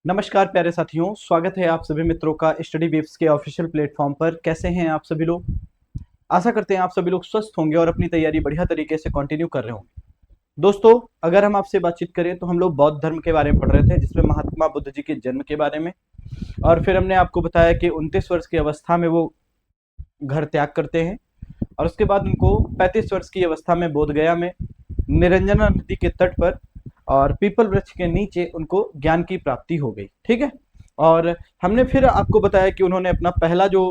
नमस्कार प्यारे साथियों, स्वागत है आप सभी मित्रों का स्टडी वेव्स के ऑफिशियल प्लेटफॉर्म पर। कैसे हैं आप सभी लोग? आशा करते हैं आप सभी लोग स्वस्थ होंगे और अपनी तैयारी बढ़िया तरीके से कंटिन्यू कर रहे होंगे। दोस्तों, अगर हम आपसे बातचीत करें तो हम लोग बौद्ध धर्म के बारे में पढ़ रहे थे, जिसमें महात्मा बुद्ध जी के जन्म के बारे में, और फिर हमने आपको बताया कि 29 वर्ष की अवस्था में वो घर त्याग करते हैं और उसके बाद उनको 35 वर्ष की अवस्था में बोधगया में निरंजना नदी के तट पर और पीपल वृक्ष के नीचे उनको ज्ञान की प्राप्ति हो गई। ठीक है। और हमने फिर आपको बताया कि उन्होंने अपना पहला जो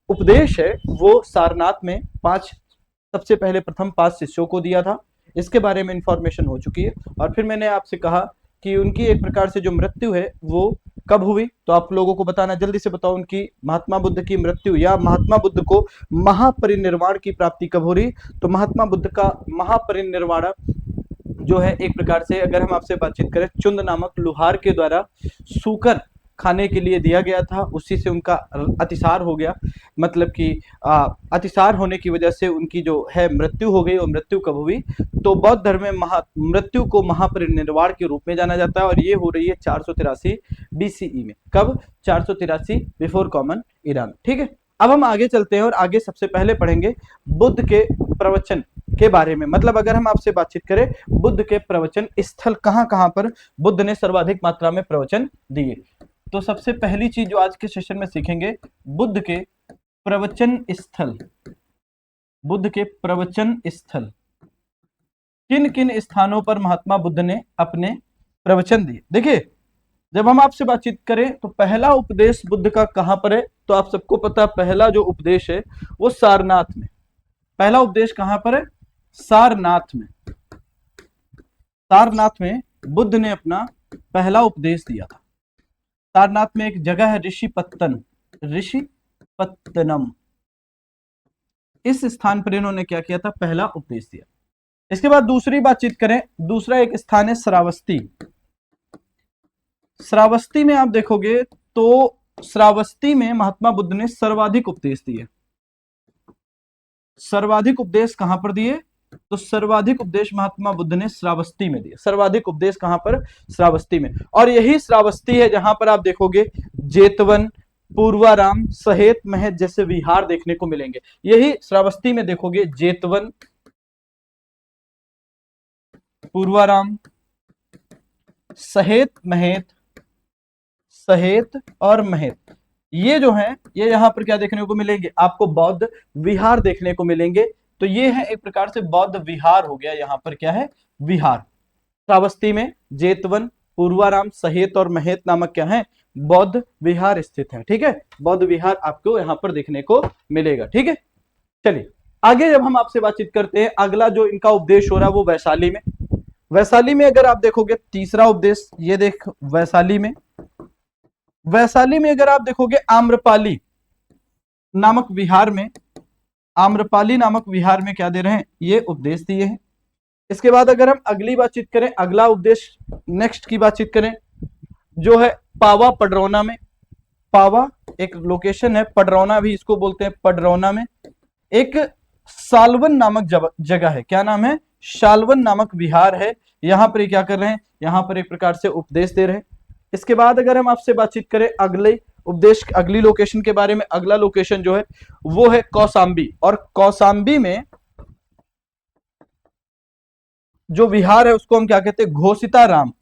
उपदेश है वो सारनाथ में सबसे पहले प्रथम 5 शिष्यों को दिया था। इसके बारे में इंफॉर्मेशन हो चुकी है। और फिर मैंने आपसे कहा कि उनकी एक प्रकार से जो मृत्यु है वो कब हुई, तो आप लोगों को बताना, जल्दी से बताओ, उनकी महात्मा बुद्ध की मृत्यु या महात्मा बुद्ध को महापरिनिर्वाण की प्राप्ति कब हो रही। तो महात्मा बुद्ध का महापरिनिर्वाण जो है, एक प्रकार से अगर हम आपसे बातचीत करें, चुंद नामक लुहार के द्वारा सूकर खाने के लिए दिया गया था, उसी से उनका अतिसार हो गया। मतलब कि अतिसार होने की वजह से उनकी जो है मृत्यु हो गई। और मृत्यु कब हुई? तो बौद्ध धर्म में मृत्यु को महापरिनिर्वाण के रूप में जाना जाता है और ये हो रही है 483 बीसीई में। कब? 483 बिफोर कॉमन इरा में। ठीक है। अब हम आगे चलते हैं और आगे सबसे पहले पढ़ेंगे बुद्ध के प्रवचन के बारे में। मतलब अगर हम आपसे बातचीत करें, बुद्ध के प्रवचन स्थल कहां कहां पर बुद्ध ने सर्वाधिक मात्रा में प्रवचन दिए, तो सबसे पहली चीज जो आज के सेशन में सीखेंगे, बुद्ध के प्रवचन स्थल। बुद्ध के प्रवचन स्थल किन किन स्थानों पर महात्मा बुद्ध ने अपने प्रवचन दिए। देखिए, जब हम आपसे बातचीत करें तो पहला उपदेश बुद्ध का कहां पर है, तो आप सबको पता, पहला जो उपदेश है वो सारनाथ में। पहला उपदेश कहां पर है? सारनाथ में। सारनाथ में बुद्ध ने अपना पहला उपदेश दिया था। सारनाथ में एक जगह है ऋषिपत्तनम। इस स्थान पर इन्होंने क्या किया था? पहला उपदेश दिया। इसके बाद दूसरी बातचीत करें, दूसरा एक स्थान है श्रावस्ती। श्रावस्ती में आप देखोगे तो श्रावस्ती में महात्मा बुद्ध ने सर्वाधिक उपदेश दिए। सर्वाधिक उपदेश कहां पर दिए? तो सर्वाधिक उपदेश महात्मा बुद्ध ने श्रावस्ती में दिए। सर्वाधिक उपदेश कहां पर? श्रावस्ती में। और यही श्रावस्ती है जहां पर आप देखोगे जेतवन, पूर्वाराम, सहेत, महत जैसे विहार देखने को मिलेंगे। यही श्रावस्ती में देखोगे जेतवन, पूर्वाराम, सहेत, महत, सहेत और महत, ये जो है ये यहां पर क्या देखने को मिलेंगे? आपको बौद्ध विहार देखने को मिलेंगे। तो ये है एक प्रकार से बौद्ध विहार हो गया। यहां पर क्या है? विहार। श्रावस्ती में जेतवन, पूर्वाराम, सहेत और महत नामक क्या है? बौद्ध विहार स्थित है। ठीक है। बौद्ध विहार आपको यहां पर देखने को मिलेगा। ठीक है। चलिए आगे जब हम आपसे बातचीत करते हैं, अगला जो इनका उपदेश हो रहा है वो वैशाली में। वैशाली में अगर आप देखोगे तीसरा उपदेश, ये देख वैशाली में। वैशाली में अगर आप देखोगे आम्रपाली नामक विहार में, आम्रपाली नामक विहार में क्या दे रहे हैं? ये उपदेश दिए हैं। इसके बाद अगर हम अगली बातचीत करें, अगला उपदेश नेक्स्ट की बातचीत करें, जो है पावा पडरौना में। पावा एक लोकेशन है, पडरौना भी इसको बोलते हैं। पडरौना में एक सालवन नामक जगह है। क्या नाम है? शालवन नामक विहार है। यहां पर क्या कर रहे हैं? यहां पर एक प्रकार से उपदेश दे रहे हैं। इसके बाद अगर हम आपसे बातचीत करें अगले उपदेश, अगली लोकेशन के बारे में, अगला लोकेशन जो है वो है कौसाम्बी। और कौसाम्बी में जो विहार है उसको हम क्या कहते हैं? घोषिता राम।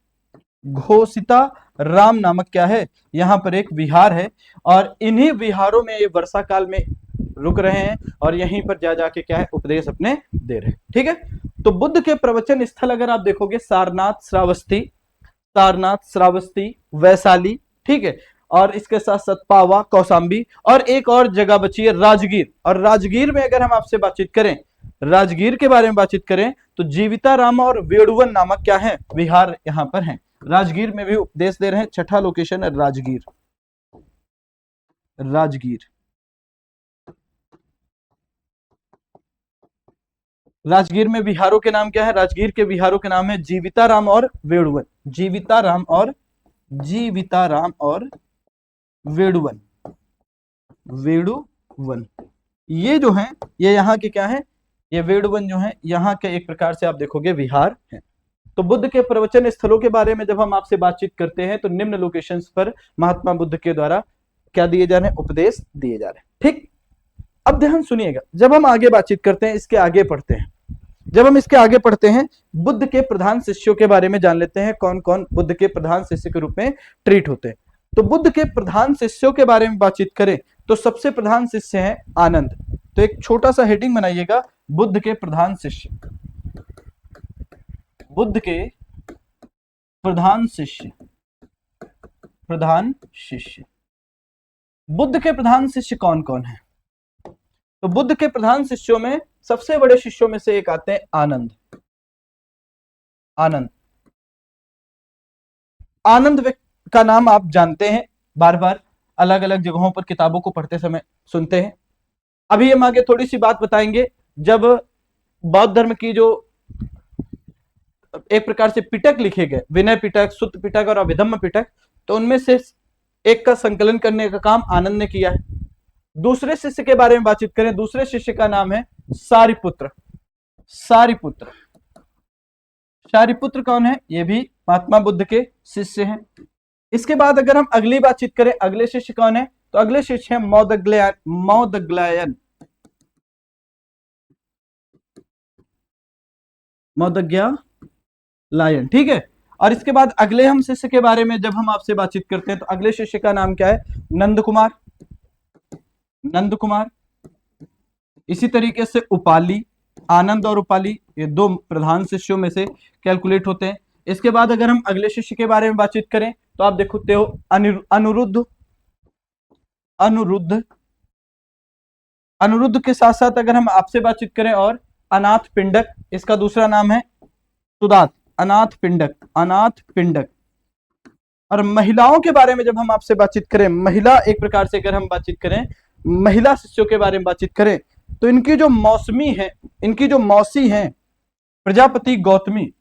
घोषिता राम नामक क्या है? यहां पर एक विहार है। और इन्हीं विहारों में ये वर्षा काल में रुक रहे हैं और यहीं पर जा जाके क्या है? उपदेश अपने दे रहे हैं। ठीक है। तो बुद्ध के प्रवचन स्थल अगर आप देखोगे, सारनाथ, श्रावस्ती, सारनाथ, श्रावस्ती, वैशाली। ठीक है। और इसके साथ साथ पावा, कौसाम्बी, और एक और जगह बची है राजगीर। और राजगीर में अगर हम आपसे बातचीत करें, राजगीर के बारे में बातचीत करें, तो जीविताराम और वेड़ुवन नामक क्या है? विहार यहां पर हैं। राजगीर में भी उपदेश दे रहे हैं। छठा लोकेशन है राजगीर। राजगीर, राजगीर में विहारों के नाम क्या है? राजगीर के विहारों के नाम है जीविताराम और वेड़ुवन। जीविताराम और वेड़ुवन। वेड़ुवन ये जो है, ये यहाँ के क्या है? ये वेड़ुवन जो है यहाँ के एक प्रकार से आप देखोगे विहार है। तो बुद्ध के प्रवचन स्थलों के बारे में जब हम आपसे बातचीत करते हैं तो निम्न लोकेशंस पर महात्मा बुद्ध के द्वारा क्या दिए जा रहे हैं, उपदेश दिए जा रहे हैं। ठीक, अब ध्यान सुनिएगा, जब हम आगे बातचीत करते हैं, इसके आगे पढ़ते हैं, जब हम इसके आगे पढ़ते हैं, बुद्ध के प्रधान शिष्यों के बारे में जान लेते हैं, कौन कौन बुद्ध के प्रधान शिष्य के रूप में ट्रीट होते हैं। तो बुद्ध के प्रधान शिष्यों के बारे में बातचीत करें तो सबसे प्रधान शिष्य है आनंद। तो एक छोटा सा हेडिंग बनाइएगा, बुद्ध के प्रधान शिष्य, बुद्ध के प्रधान शिष्य, प्रधान शिष्य। बुद्ध के प्रधान शिष्य कौन कौन है? तो बुद्ध के प्रधान शिष्यों में सबसे बड़े शिष्यों में से एक आते हैं आनंद। आनंद, आनंद का नाम आप जानते हैं, बार बार अलग अलग जगहों पर किताबों को पढ़ते समय सुनते हैं। अभी हम आगे थोड़ी सी बात बताएंगे, जब बौद्ध धर्म की जो एक प्रकार से पिटक लिखे गए, विनय पिटक, सुत्त पिटक और अभिधम्म पिटक, तो उनमें से एक का संकलन करने का काम आनंद ने किया है। दूसरे शिष्य के बारे में बातचीत करें, दूसरे शिष्य का नाम है सारिपुत्र। सारिपुत्र, सारिपुत्र कौन है? ये भी महात्मा बुद्ध के शिष्य हैं। इसके बाद अगर हम अगली बातचीत करें, अगले शिष्य कौन है? तो अगले शिष्य है मौदगल्यायन। मौदगल्यायन, मौदगल्यायन, ठीक है। और इसके बाद अगले हम शिष्य के बारे में जब हम आपसे बातचीत करते हैं तो अगले शिष्य का नाम क्या है? नंद कुमार। नंद कुमार। इसी तरीके से उपाली, आनंद और उपाली, ये दो प्रधान शिष्यों में से कैलकुलेट होते हैं। इसके बाद अगर हम अगले शिष्य के बारे में बातचीत करें तो आप देखते हो अनिरुद्ध। अनिरुद्ध, अनिरुद्ध के साथ साथ अगर हम आपसे बातचीत करें और अनाथ पिंडक, इसका दूसरा नाम है सुदात। अनाथ पिंडक, अनाथ पिंडक। और महिलाओं के बारे में जब हम आपसे बातचीत करें, महिला एक प्रकार से अगर हम बातचीत करें, महिला शिष्यों के बारे में बातचीत करें तो इनकी जो मौसमी है, इनकी जो मौसी है प्रजापति गौतमी।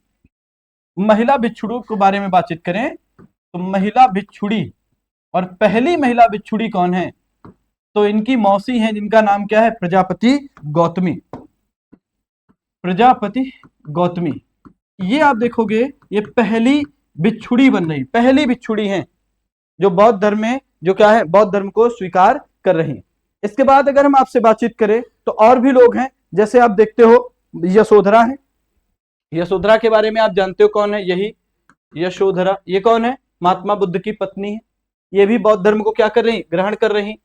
महिला भिक्षुड़ी के बारे में बातचीत करें तो महिला भिक्षुड़ी, और पहली महिला भिक्षुड़ी कौन है? तो इनकी मौसी है जिनका नाम क्या है? प्रजापति गौतमी। प्रजापति गौतमी, ये आप देखोगे ये पहली भिक्षुड़ी बन रही, पहली भिक्षुड़ी हैं जो बौद्ध धर्म में जो क्या है, बौद्ध धर्म को स्वीकार कर रही हैं। इसके बाद अगर हम आपसे बातचीत करें तो और भी लोग हैं, जैसे आप देखते हो यशोधरा है। यशोधरा के बारे में आप जानते हो कौन है? यही यशोधरा। ये कौन है? महात्मा बुद्ध की पत्नी है। ये भी बौद्ध धर्म को क्या कर रही? ग्रहण कर रही।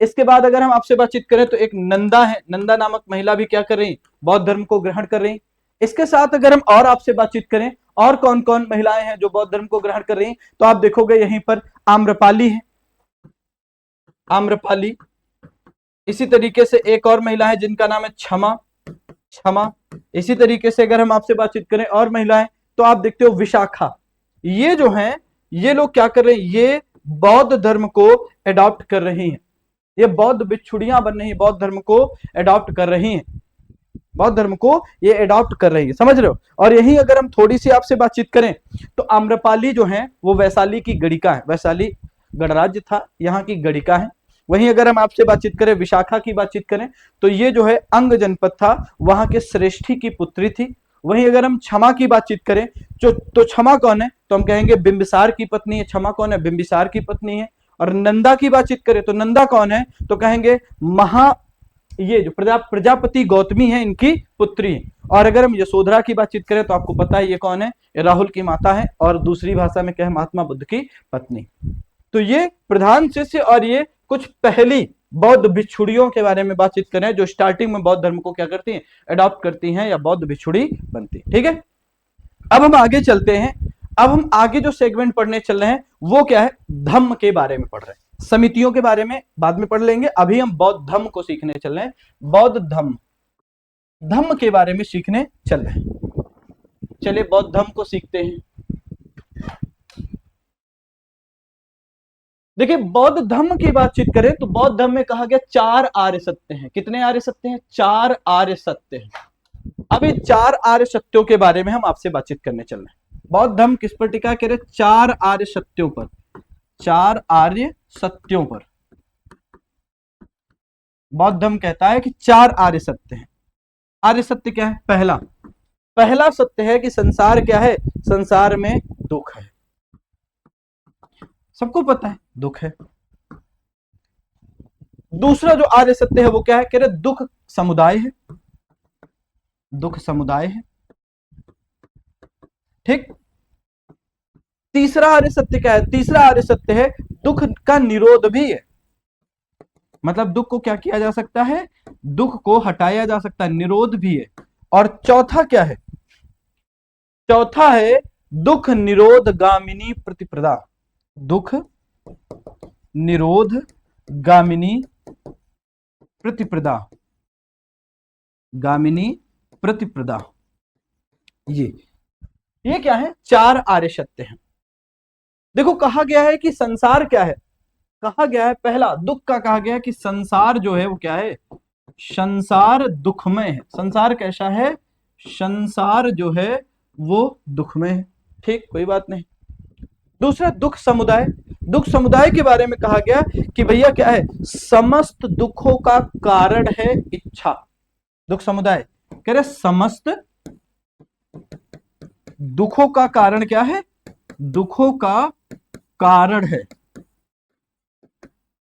इसके बाद अगर हम आपसे बातचीत करें तो एक नंदा है। नंदा नामक महिला भी क्या कर रही? बौद्ध धर्म को ग्रहण कर रही। इसके साथ अगर हम और आपसे बातचीत करें और कौन कौन महिलाएं हैं जो बौद्ध धर्म को ग्रहण कर रही, तो आप देखोगे यहीं पर आम्रपाली है। आम्रपाली। इसी तरीके से एक और महिला है जिनका नाम है क्षमा। क्षमा। इसी तरीके से अगर हम आपसे बातचीत करें और महिलाएं तो आप देखते हो विशाखा। ये जो हैं, ये लोग क्या कर रहे हैं? ये बौद्ध धर्म को एडॉप्ट कर रही हैं। ये बौद्ध भिक्षुड़ियां बन रही, बौद्ध धर्म को एडॉप्ट कर रही हैं। बौद्ध धर्म को ये एडॉप्ट कर रही है, समझ रहे हो। और यही अगर हम थोड़ी सी आपसे बातचीत करें तो आम्रपाली जो है वो वैशाली की गणिका है। वैशाली गणराज्य था, यहाँ की गणिका है। वहीं अगर हम आपसे बातचीत करें, विशाखा की बातचीत करें तो ये जो है अंग जनपद था, वहां के श्रेष्ठी की पुत्री थी। वहीं अगर हम क्षमा की बातचीत करें तो क्षमा कौन है? तो हम कहेंगे बिंबिसार की पत्नी है। क्षमा कौन है? बिंबिसार की पत्नी है। और नंदा की बातचीत करें तो नंदा कौन है? तो कहेंगे ये जो प्रजापति गौतमी है, इनकी पुत्री है। और अगर हम यशोधरा की बातचीत करें तो आपको पता है ये कौन है? ये राहुल की माता है, और दूसरी भाषा में क्या है? महात्मा बुद्ध की पत्नी। तो ये प्रधान शिष्य और ये कुछ पहली बौद्ध भिक्षुड़ियों के बारे में बातचीत करें जो स्टार्टिंग में बौद्ध धर्म को क्या करती हैं? एडॉप्ट करती हैं या बौद्ध भिक्षुड़ी बनती है। ठीक है, अब हम आगे चलते हैं। अब हम आगे जो सेगमेंट पढ़ने चल रहे हैं वो क्या है? धम्म के बारे में पढ़ रहे हैं। समितियों के बारे में बाद में पढ़ लेंगे, अभी हम बौद्ध धम्म को सीखने चल रहे हैं। बौद्ध धम्म, धम्म के बारे में सीखने चल रहे हैं। चलिए बौद्ध धम्म को सीखते हैं। देखिए बौद्ध धम्म की बातचीत करें तो बौद्ध धम्म में कहा गया 4 आर्य सत्य हैं। कितने आर्य सत्य हैं? 4 आर्य सत्य हैं। अभी 4 आर्य सत्यों के बारे में हम आपसे बातचीत करने चल रहे हैं। बौद्ध धम्म किस पर टिका करे? 4 आर्य सत्यों पर। 4 आर्य सत्यों पर बौद्ध धम्म कहता है कि 4 आर्य सत्य हैं। आर्य सत्य क्या है? पहला, पहला सत्य है कि संसार क्या है, संसार में दुख है, सबको पता है दुख है। दूसरा जो आर्य सत्य है वो क्या है, कह रहे दुख समुदाय है, दुख समुदाय है, ठीक। तीसरा आर्य सत्य क्या है, तीसरा आर्य सत्य है दुख का निरोध भी है, मतलब दुख को क्या किया जा सकता है, दुख को हटाया जा सकता है, निरोध भी है। और चौथा क्या है, चौथा है दुख निरोध गामिनी प्रतिप्रदा, दुख निरोध गामिनी प्रतिप्रदा, गामिनी प्रतिप्रदा। ये क्या है, चार आर्य सत्य हैं। देखो कहा गया है कि संसार क्या है, कहा गया है पहला दुख का कहा गया है कि संसार जो है वो क्या है, संसार दुखमय है। संसार कैसा है, संसार जो है वो दुखमय है, ठीक, कोई बात नहीं। दूसरा दुख समुदाय, दुख समुदाय के बारे में कहा गया कि भैया क्या है, समस्त दुखों का कारण है इच्छा। दुख समुदाय कह रहे समस्त दुखों का कारण क्या है, दुखों का कारण है,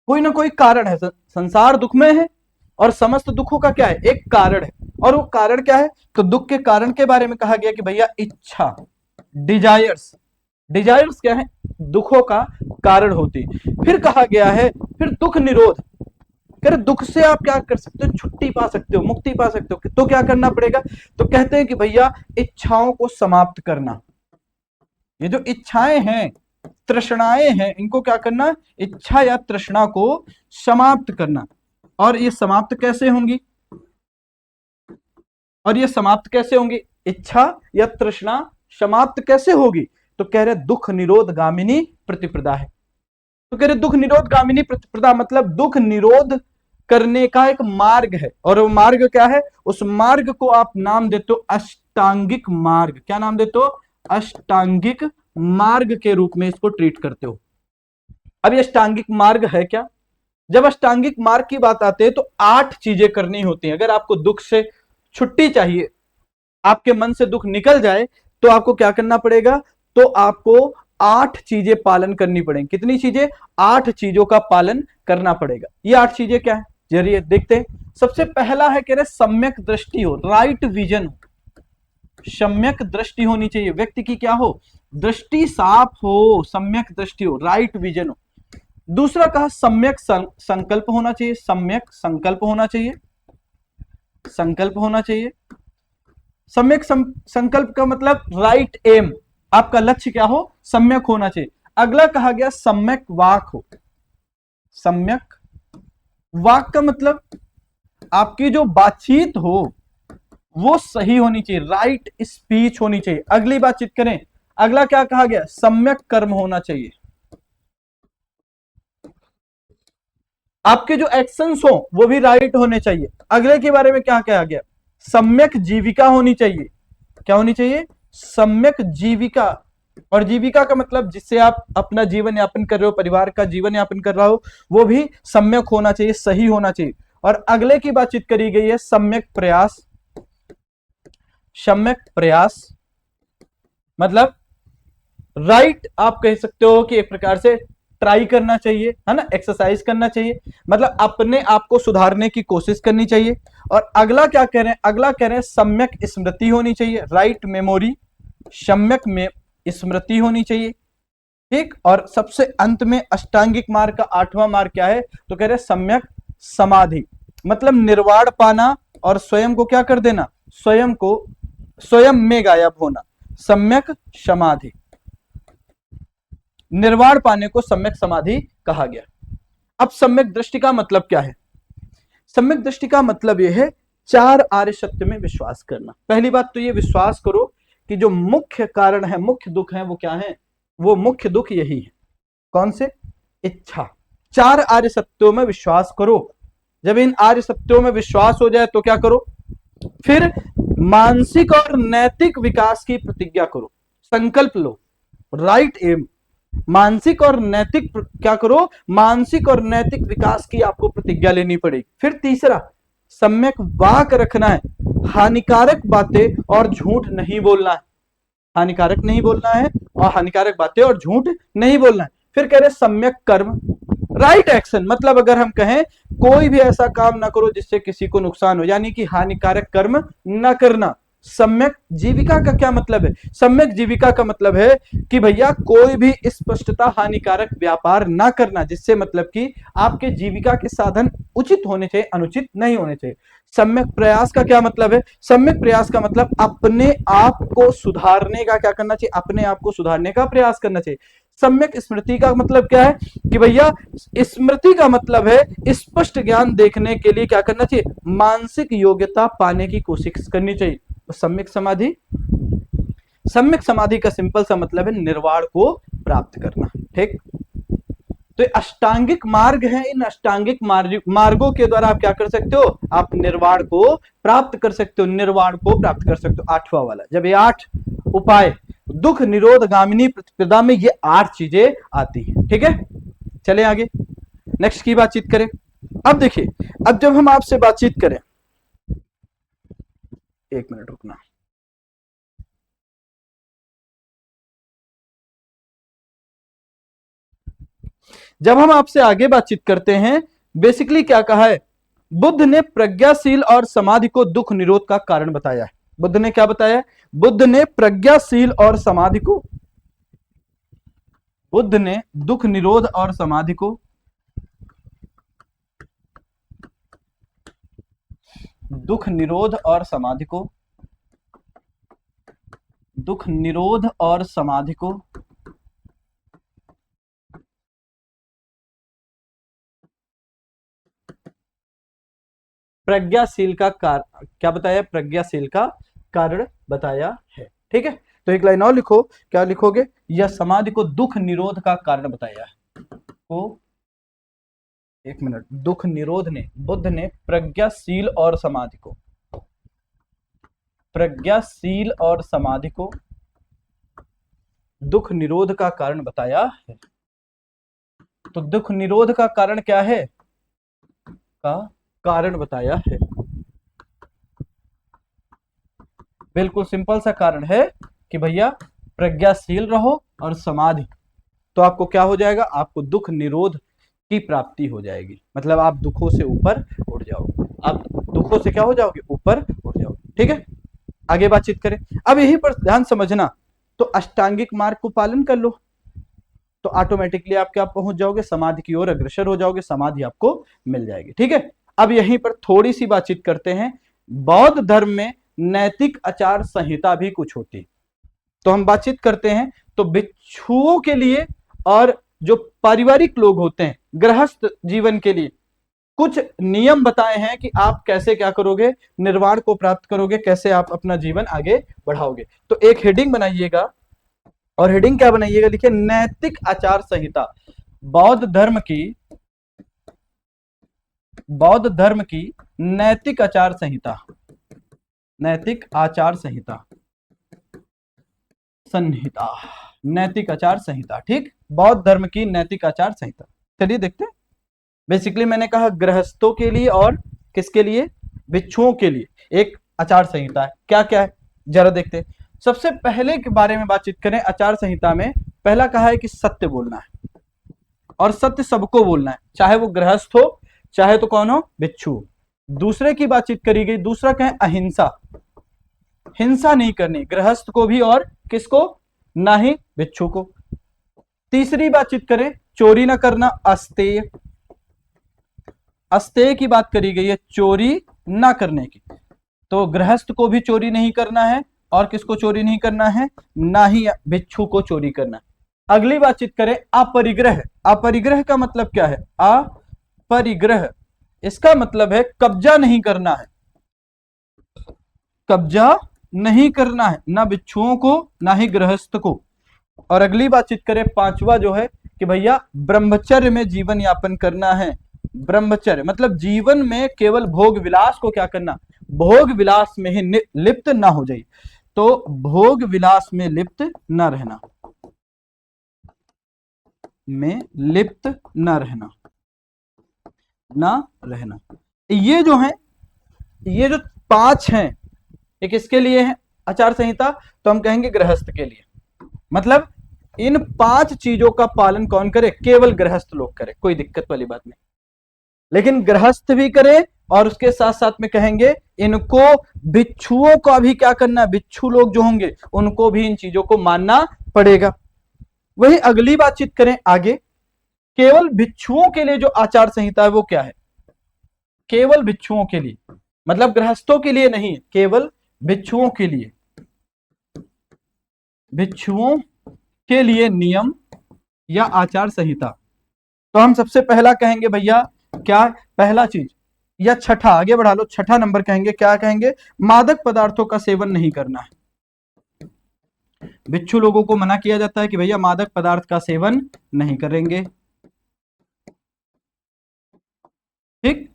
कोई ना कोई कारण है। संसार दुखमय है और समस्त दुखों का क्या है, एक कारण है। और वो कारण क्या है, तो दुख के कारण के बारे में कहा गया कि भैया इच्छा, डिजायर्स, डिजायर्स क्या है, दुखों का कारण होती। फिर कहा गया है, फिर दुख निरोध, कर दुख से आप क्या कर सकते हो, छुट्टी पा सकते हो, मुक्ति पा सकते हो, तो क्या करना पड़ेगा, तो कहते हैं कि भैया इच्छाओं को समाप्त करना। ये जो इच्छाएं हैं, तृष्णाएं हैं, इनको क्या करना, इच्छा या तृष्णा को समाप्त करना। और ये समाप्त कैसे होंगी, और ये समाप्त कैसे होंगी, इच्छा या तृष्णा समाप्त कैसे होगी, तो कह रहे दुख निरोध गामिनी प्रतिप्रदा है। तो कह रहे दुख निरोध गामिनी प्रतिप्रदा मतलब दुख निरोध करने का एक मार्ग है। और वो मार्ग क्या है, उस मार्ग को आप नाम देते हो अष्टांगिक मार्ग। क्या नाम देते हो, अष्टांगिक मार्ग के रूप में इसको ट्रीट करते हो। अब ये अष्टांगिक मार्ग है क्या, जब अष्टांगिक मार्ग की बात आती है तो 8 चीजें करनी होती हैं। अगर आपको दुख से छुट्टी चाहिए, आपके मन से दुख निकल जाए, तो आपको क्या करना पड़ेगा, तो आपको 8 चीजें पालन करनी पड़ेंगी। कितनी चीजें, 8 चीजों का पालन करना पड़ेगा। ये 8 चीजें क्या है, जरिए देखते हैं। सबसे पहला है कह रहे सम्यक दृष्टि हो, राइट विजन हो, सम्यक दृष्टि होनी चाहिए। व्यक्ति की क्या हो, दृष्टि साफ हो, सम्यक दृष्टि हो, राइट विजन हो। दूसरा कहा सम्यक संकल्प होना चाहिए, सम्यक संकल्प होना चाहिए, संकल्प होना चाहिए। सम्यक संकल्प का मतलब राइट एम, आपका लक्ष्य क्या हो, सम्यक होना चाहिए। अगला कहा गया सम्यक वाक हो, सम्यक वाक का मतलब आपकी जो बातचीत हो वो सही होनी चाहिए, राइट स्पीच होनी चाहिए। अगली बातचीत करें, अगला क्या कहा गया, सम्यक कर्म होना चाहिए। आपके जो एक्शंस हो वो भी राइट होने चाहिए। अगले के बारे में क्या कहा गया, सम्यक जीविका होनी चाहिए। क्या होनी चाहिए, सम्यक जीविका। और जीविका का मतलब जिससे आप अपना जीवन यापन कर रहे हो, परिवार का जीवन यापन कर रहा हो, वो भी सम्यक होना चाहिए, सही होना चाहिए। और अगले की बातचीत करी गई है सम्यक प्रयास। सम्यक प्रयास मतलब राइट, आप कह सकते हो कि एक प्रकार से ट्राई करना चाहिए, है ना, एक्सरसाइज करना चाहिए, मतलब अपने आप को सुधारने की कोशिश करनी चाहिए। और अगला क्या कह रहे हैं, अगला कह रहे हैं सम्यक स्मृति होनी चाहिए, राइट मेमोरी, सम्यक में स्मृति होनी चाहिए, ठीक। और सबसे अंत में अष्टांगिक मार्ग का 8वां मार्ग क्या है, तो कह रहे हैं सम्यक समाधि, मतलब निर्वाण पाना और स्वयं को क्या कर देना, स्वयं को स्वयं में गायब होना, सम्यक समाधि। निर्वाण पाने को सम्यक समाधि कहा गया। अब सम्यक दृष्टि का मतलब क्या है, सम्यक दृष्टि का मतलब यह है 4 आर्य सत्य में विश्वास करना। पहली बात तो ये विश्वास करो कि जो मुख्य कारण है, मुख्य दुख है, वो क्या है, वो मुख्य दुख यही है, कौन से, इच्छा। 4 आर्य सत्यों में विश्वास करो। जब इन आर्य सत्यों में विश्वास हो जाए तो क्या करो, फिर मानसिक और नैतिक विकास की प्रतिज्ञा करो, संकल्प लो, राइट एम। मानसिक और नैतिक क्या करो, मानसिक और नैतिक विकास की आपको प्रतिज्ञा लेनी पड़ेगी। फिर तीसरा सम्यक वाक रखना है, हानिकारक बातें और झूठ नहीं बोलना है, हानिकारक नहीं बोलना है और हानिकारक बातें और झूठ नहीं बोलना है। फिर कह रहे सम्यक कर्म, राइट एक्शन, मतलब अगर हम कहें कोई भी ऐसा काम ना करो जिससे किसी को नुकसान हो, यानी कि हानिकारक कर्म ना करना। सम्यक जीविका का क्या मतलब है? सम्यक जीविका का मतलब है कि भैया कोई भी स्पष्टता हानिकारक व्यापार ना करना, जिससे मतलब कि आपके जीविका के साधन उचित होने चाहिए, अनुचित नहीं होने चाहिए। सम्यक प्रयास का क्या मतलब है? सम्यक प्रयास का मतलब अपने आप को सुधारने का क्या करना चाहिए? अपने आप को सुधारने का प्रयास करना चाहिए। सम्यक स्मृति का मतलब क्या है कि भैया स्मृति का मतलब है स्पष्ट ज्ञान देखने के लिए क्या करना चाहिए? मानसिक योग्यता पाने की कोशिश करनी चाहिए। सम्यक समाधि, सम्यक समाधि का सिंपल सा मतलब है निर्वाण को प्राप्त करना। ठीक, तो ये अष्टांगिक मार्ग है, इन अष्टांगिक मार्गों के द्वारा आप क्या कर सकते हो? आप निर्वाण को प्राप्त कर सकते हो, निर्वाण को प्राप्त कर सकते हो। आठवां वाला, जब ये 8 उपाय दुख निरोध गामिनी प्रतिपदा में ये 8 चीजें आती है। ठीक है, चले आगे नेक्स्ट की बातचीत करें। अब देखिए, अब जब हम आपसे बातचीत करें, एक मिनट रुकना, जब हम आपसे आगे बातचीत करते हैं, बेसिकली क्या कहा है? बुद्ध ने प्रज्ञाशील और समाधि को दुख निरोध का कारण बताया है। बुद्ध ने क्या बताया? बुद्ध ने प्रज्ञाशील और समाधि को, बुद्ध ने दुख निरोध और समाधि को, दुख निरोध और समाधि को, दुख निरोध और समाधि को प्रज्ञाशील का क्या बताया? प्रज्ञाशील का कारण बताया है। ठीक है, तो एक लाइन और लिखो, क्या लिखोगे? यह समाधि को दुख निरोध का कारण बताया है। तो एक मिनट, दुख निरोध ने, बुद्ध ने प्रज्ञाशील और समाधि को, प्रज्ञाशील और समाधि को दुख निरोध का कारण बताया है। तो दुख निरोध का कारण क्या है? का कारण बताया है। बिल्कुल सिंपल सा कारण है कि भैया प्रज्ञाशील रहो और समाधि, तो आपको क्या हो जाएगा? आपको दुख निरोध की प्राप्ति हो जाएगी, मतलब आप दुखों से ऊपर उठ जाओगे, आप दुखों से क्या हो जाओगे? ऊपर उठ जाओगे। ठीक है, आगे बातचीत करें। अब यहीं पर ध्यान समझना, तो अष्टांगिक मार्ग को पालन कर लो तो ऑटोमेटिकली आप क्या पहुंच जाओगे? समाधि की ओर अग्रसर हो जाओगे, समाधि आपको मिल जाएगी। ठीक है, अब यहीं पर थोड़ी सी बातचीत करते हैं। बौद्ध धर्म में नैतिक आचार संहिता भी कुछ होती है, तो हम बातचीत करते हैं। तो भिक्षुओं के लिए और जो पारिवारिक लोग होते हैं गृहस्थ जीवन के लिए कुछ नियम बताए हैं कि आप कैसे क्या करोगे? निर्वाण को प्राप्त करोगे, कैसे आप अपना जीवन आगे बढ़ाओगे। तो एक हेडिंग बनाइएगा, और हेडिंग क्या बनाइएगा? लिखिए नैतिक आचार संहिता। बौद्ध धर्म की, बौद्ध धर्म की नैतिक आचार संहिता, नैतिक आचार संहिता, संहिता, नैतिक आचार संहिता। ठीक, बौद्ध धर्म की नैतिक आचार संहिता। चलिए देखते हैं। बेसिकली मैंने कहा गृहस्थों के लिए और किसके लिए? भिक्षुओं के लिए एक आचार संहिता है। क्या क्या है जरा देखते हैं। सबसे पहले के बारे में बातचीत करें, आचार संहिता में पहला कहा है कि सत्य बोलना है, और सत्य सबको बोलना है, चाहे वो गृहस्थ हो चाहे तो कौन हो? भिक्षु। दूसरे की बातचीत करी गई, दूसरा कहें अहिंसा, हिंसा नहीं करनी, गृहस्थ को भी और किसको? ना ही भिक्षु को। तीसरी बातचीत करें, चोरी ना करना, अस्तेय, अस्तेय की बात करी गई है, चोरी ना करने की। तो गृहस्थ को भी चोरी नहीं करना है, और किसको चोरी नहीं करना है? ना ही भिक्षु को चोरी करना है। अगली बातचीत करें अपरिग्रह। अपरिग्रह का मतलब क्या है? अपरिग्रह, इसका मतलब है कब्जा नहीं करना है, कब्जा नहीं करना है, ना भिक्षुओं को ना ही गृहस्थ को। और अगली बातचीत करें, पांचवा जो है कि भैया ब्रह्मचर्य में जीवन यापन करना है। ब्रह्मचर्य मतलब जीवन में केवल भोग विलास को क्या करना? भोग विलास में ही लिप्त ना हो जाए, तो भोग विलास में लिप्त ना रहना, में लिप्त ना रहना, ना रहना। ये जो है ये जो 5 हैं, ये किसके लिए है आचार संहिता? तो हम कहेंगे गृहस्थ के लिए। मतलब इन 5 चीजों का पालन कौन करे? केवल गृहस्थ लोग करे, कोई दिक्कत वाली बात नहीं। लेकिन गृहस्थ भी करे और उसके साथ साथ में कहेंगे इनको भिक्षुओं का भी क्या करना, भिक्षु लोग जो होंगे उनको भी इन चीजों को मानना पड़ेगा। वही अगली बातचीत करें आगे, केवल भिक्षुओं के लिए जो आचार संहिता है वो क्या है? केवल भिक्षुओं के लिए, मतलब गृहस्थों के लिए नहीं, केवल भिक्षुओं के लिए। भिक्षुओं के लिए नियम या आचार संहिता। तो हम सबसे पहला कहेंगे भैया क्या? पहला चीज या छठा, आगे बढ़ा लो, छठा नंबर कहेंगे, क्या कहेंगे? मादक पदार्थों का सेवन नहीं करना है। भिक्षु लोगों को मना किया जाता है कि भैया मादक पदार्थ का सेवन नहीं करेंगे। ठीक,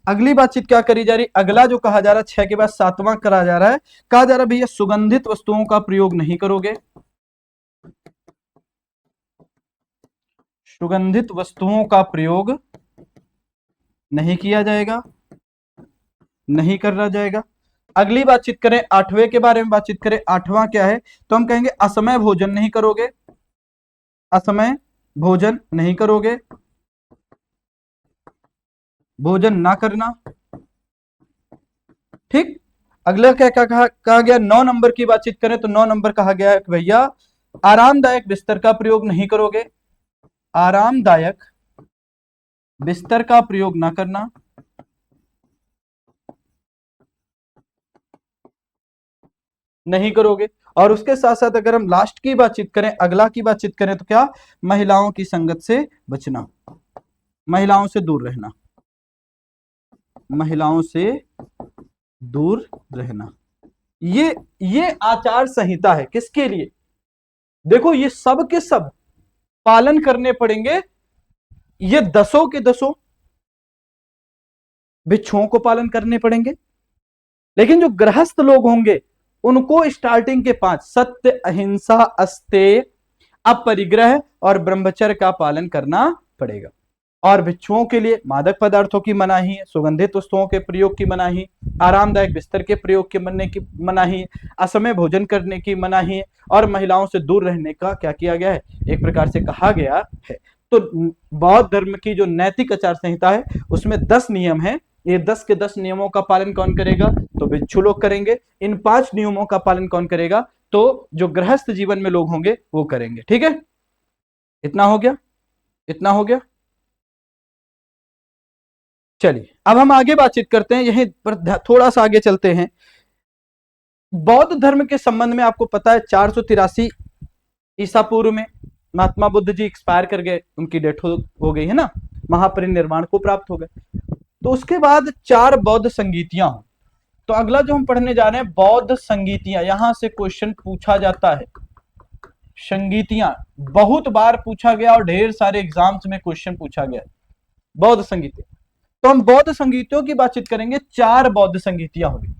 अगली बातचीत क्या करी जा रही? अगला जो कहा जा रहा है, 6 के बाद 7वां करा जा रहा है, कहा जा रहा है भैया सुगंधित वस्तुओं का प्रयोग नहीं करोगे। सुगंधित वस्तुओं का प्रयोग नहीं किया जाएगा, नहीं करा जाएगा। अगली बातचीत करें 8वें के बारे में, बातचीत करें 8वां क्या है? तो हम कहेंगे असमय भोजन नहीं करोगे, असमय भोजन नहीं करोगे, भोजन ना करना। ठीक, अगला क्या क्या कहा गया? 9 नंबर की बातचीत करें तो 9 नंबर कहा गया है कि भैया आरामदायक बिस्तर का प्रयोग नहीं करोगे, आरामदायक बिस्तर का प्रयोग ना करना। नहीं करोगे। और उसके साथ साथ अगर हम लास्ट की बातचीत करें, अगला की बातचीत करें तो क्या? महिलाओं की संगत से बचना, महिलाओं से दूर रहना, महिलाओं से दूर रहना। ये आचार संहिता है किसके लिए? देखो ये सब के सब पालन करने पड़ेंगे, ये 10 के 10 भिक्षुओं को पालन करने पड़ेंगे। लेकिन जो गृहस्थ लोग होंगे उनको स्टार्टिंग के 5 सत्य, अहिंसा, अस्तेय, अपरिग्रह और ब्रह्मचर्य का पालन करना पड़ेगा। और भिक्षुओं के लिए मादक पदार्थों की मनाही है, सुगंधित वस्तुओं के प्रयोग की मनाही, आरामदायक बिस्तर के प्रयोग के की मनाही, असमय भोजन करने की मनाही है, और महिलाओं से दूर रहने का क्या किया गया है? एक प्रकार से कहा गया है। तो बौद्ध धर्म की जो नैतिक आचार संहिता है उसमें 10 नियम है। ये 10 के 10 नियमों का पालन कौन करेगा? तो भिक्षु लोग करेंगे। इन 5 नियमों का पालन कौन करेगा? तो जो गृहस्थ जीवन में लोग होंगे वो करेंगे। ठीक है, इतना हो गया, इतना हो गया। चलिए अब हम आगे बातचीत करते हैं, यहीं पर थोड़ा सा आगे चलते हैं। बौद्ध धर्म के संबंध में आपको पता है 483 ईसा पूर्व में महात्मा बुद्ध जी एक्सपायर कर गए, उनकी डेथ हो गई है ना, महापरिनिर्वाण को प्राप्त हो गए। तो उसके बाद 4 बौद्ध संगीतियां हो। तो अगला जो हम पढ़ने जा रहे हैं बौद्ध संगीतियां, यहां से क्वेश्चन पूछा जाता है। संगीतियां बहुत बार पूछा गया और ढेर सारे एग्जाम्स में क्वेश्चन पूछा गया। बौद्ध संगीतियां, तो हम बौद्ध संगीतियों की बातचीत करेंगे। 4 बौद्ध संगीतियां होगी।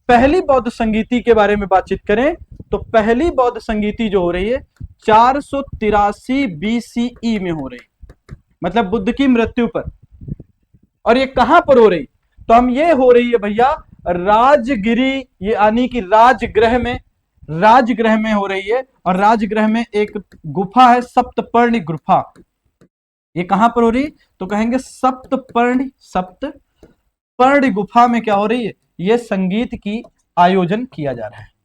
पहली बौद्ध संगीति के बारे में बातचीत करें तो पहली बौद्ध संगीति जो हो रही है 483 BCE में हो रही, मतलब बुद्ध की मृत्यु पर। और ये कहां पर हो रही? तो हम ये हो रही है भैया राजगिरी, ये यानी कि राजगृह में, राजगृह में हो रही है। और राजगृह में एक गुफा है सप्तपर्णी गुफा। ये कहां पर हो रही? तो कहेंगे सप्तपर्णी, सप्तपर्णी गुफा में क्या हो रही है? ये संगीत की आयोजन किया जा रहा है।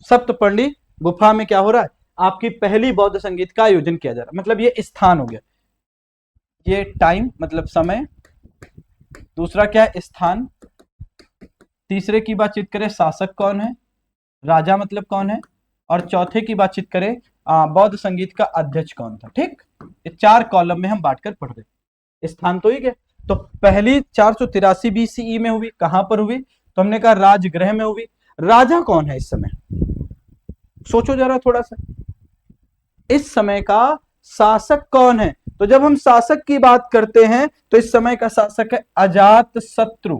सप्तपर्णी गुफा में क्या हो रहा है? आपकी पहली बौद्ध संगीत का आयोजन किया जा रहा है। मतलब ये स्थान हो गया, ये टाइम मतलब समय। दूसरा क्या है? स्थान। तीसरे की बातचीत करें शासक कौन है, राजा मतलब कौन है। और चौथे की बातचीत करें बौद्ध संगीत का अध्यक्ष कौन था। ठीक, ये 4 कॉलम में हम बांटकर पढ़ रहे। स्थान तो ही गया। तो पहली 483 BCE में हुई, कहां पर हुई? तो हमने कहा राजगृह में हुई। राजा कौन है इस समय? सोचो जरा थोड़ा सा, इस समय का शासक कौन है? तो जब हम शासक की बात करते हैं तो इस समय का शासक है अजात शत्रु।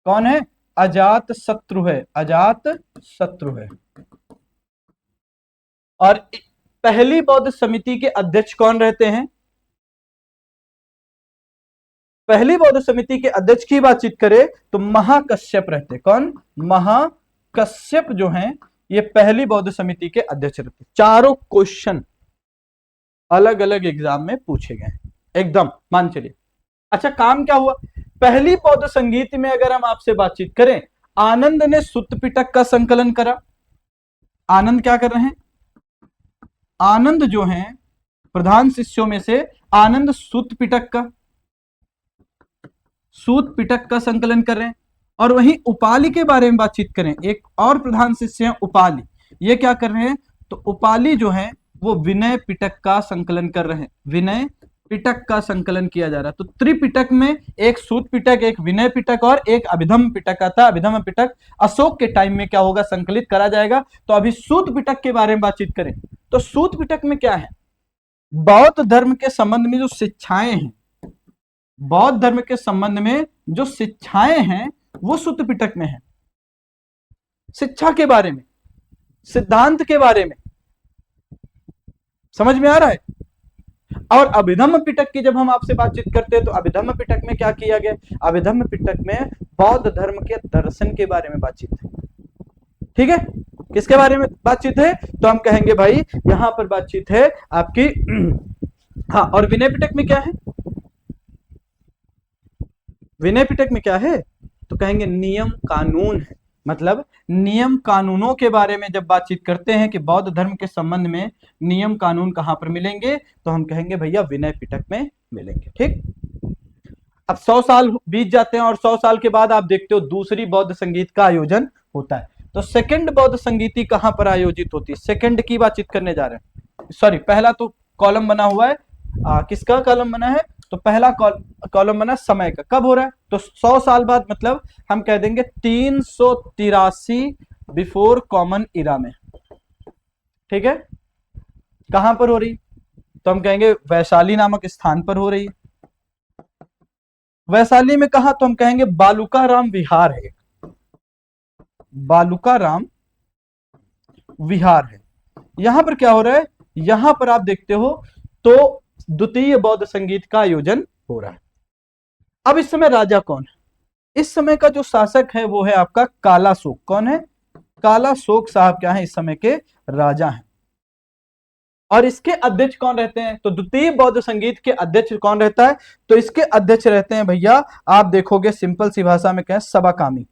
कौन है? अजात शत्रु है, अजात शत्रु है। और पहली बौद्ध समिति के अध्यक्ष कौन रहते हैं? पहली बौद्ध समिति के अध्यक्ष की बातचीत करें तो महाकश्यप रहते। कौन? महाकश्यप जो हैं ये पहली बौद्ध समिति के अध्यक्ष रहते। चारों क्वेश्चन अलग अलग एग्जाम में पूछे गए एकदम मान चलिए। अच्छा, काम क्या हुआ? पहली बौद्ध संगीत में अगर हम आपसे बातचीत करें, आनंद ने सूत्र पिटक का संकलन करा। आनंद क्या कर रहे हैं? आनंद जो हैं प्रधान शिष्यों में से आनंद सूत्र पिटक का संकलन कर रहे हैं। और वहीं उपाली के बारे में बातचीत करें, एक और प्रधान शिष्य हैं उपाली, ये क्या कर रहे हैं? तो उपाली जो है वो विनय पिटक का संकलन कर रहे हैं। विनय पिटक का संकलन किया जा रहा है। तो त्रिपिटक में एक सूत पिटक, एक विनय पिटक और एक अभिधम पिटक आता है। अभिधम पिटक अशोक के टाइम में क्या होगा? संकलित करा जाएगा। तो अभी सूत पिटक के बारे में बातचीत करें तो सूत पिटक में क्या है? बौद्ध धर्म के संबंध में जो शिक्षाएं हैं, बौद्ध धर्म के संबंध में जो शिक्षाएं हैं वो सूत पिटक में है। शिक्षा के बारे में, सिद्धांत के बारे में, समझ में आ रहा है? और अभिधम्म पिटक की जब हम आपसे बातचीत करते हैं तो अभिधम्म पिटक में क्या किया गया? अभिधम्म पिटक में बौद्ध धर्म के दर्शन के बारे में बातचीत है। ठीक है, किसके बारे में बातचीत है? तो हम कहेंगे भाई यहां पर बातचीत है आपकी हाँ। और विनय पिटक में क्या है? विनय पिटक में क्या है? तो कहेंगे नियम कानून है। मतलब नियम कानूनों के बारे में जब बातचीत करते हैं कि बौद्ध धर्म के संबंध में नियम कानून कहां पर मिलेंगे, तो हम कहेंगे भैया विनय पिटक में मिलेंगे। ठीक, अब 100 साल बीत जाते हैं और 100 साल के बाद आप देखते हो दूसरी बौद्ध संगीत का आयोजन होता है। तो सेकंड बौद्ध संगीति कहां पर आयोजित होती है? सेकंड की बातचीत करने जा रहे हैं। सॉरी, पहला तो कॉलम बना हुआ है, किसका कॉलम बना है? तो पहला कॉलम बना समय का। कब हो रहा है? तो 100 साल बाद, मतलब हम कह देंगे 383 बिफोर कॉमन इरा में। ठीक है, कहां पर हो रही? तो हम कहेंगे वैशाली नामक स्थान पर हो रही है। वैशाली में कहा? तो हम कहेंगे बालुकाराम विहार है। बालुकाराम विहार है। यहां पर क्या हो रहा है? यहां पर आप देखते हो तो द्वितीय बौद्ध संगीत का आयोजन हो रहा है। अब इस समय राजा कौन है? इस समय का जो शासक है वो है आपका कालाशोक। कौन है? कालाशोक साहब क्या है? इस समय के राजा हैं। और इसके अध्यक्ष कौन रहते हैं? तो द्वितीय बौद्ध संगीत के अध्यक्ष कौन रहता है? तो इसके अध्यक्ष रहते हैं भैया, आप देखोगे सिंपल सी भाषा में कहें, सबाकामी।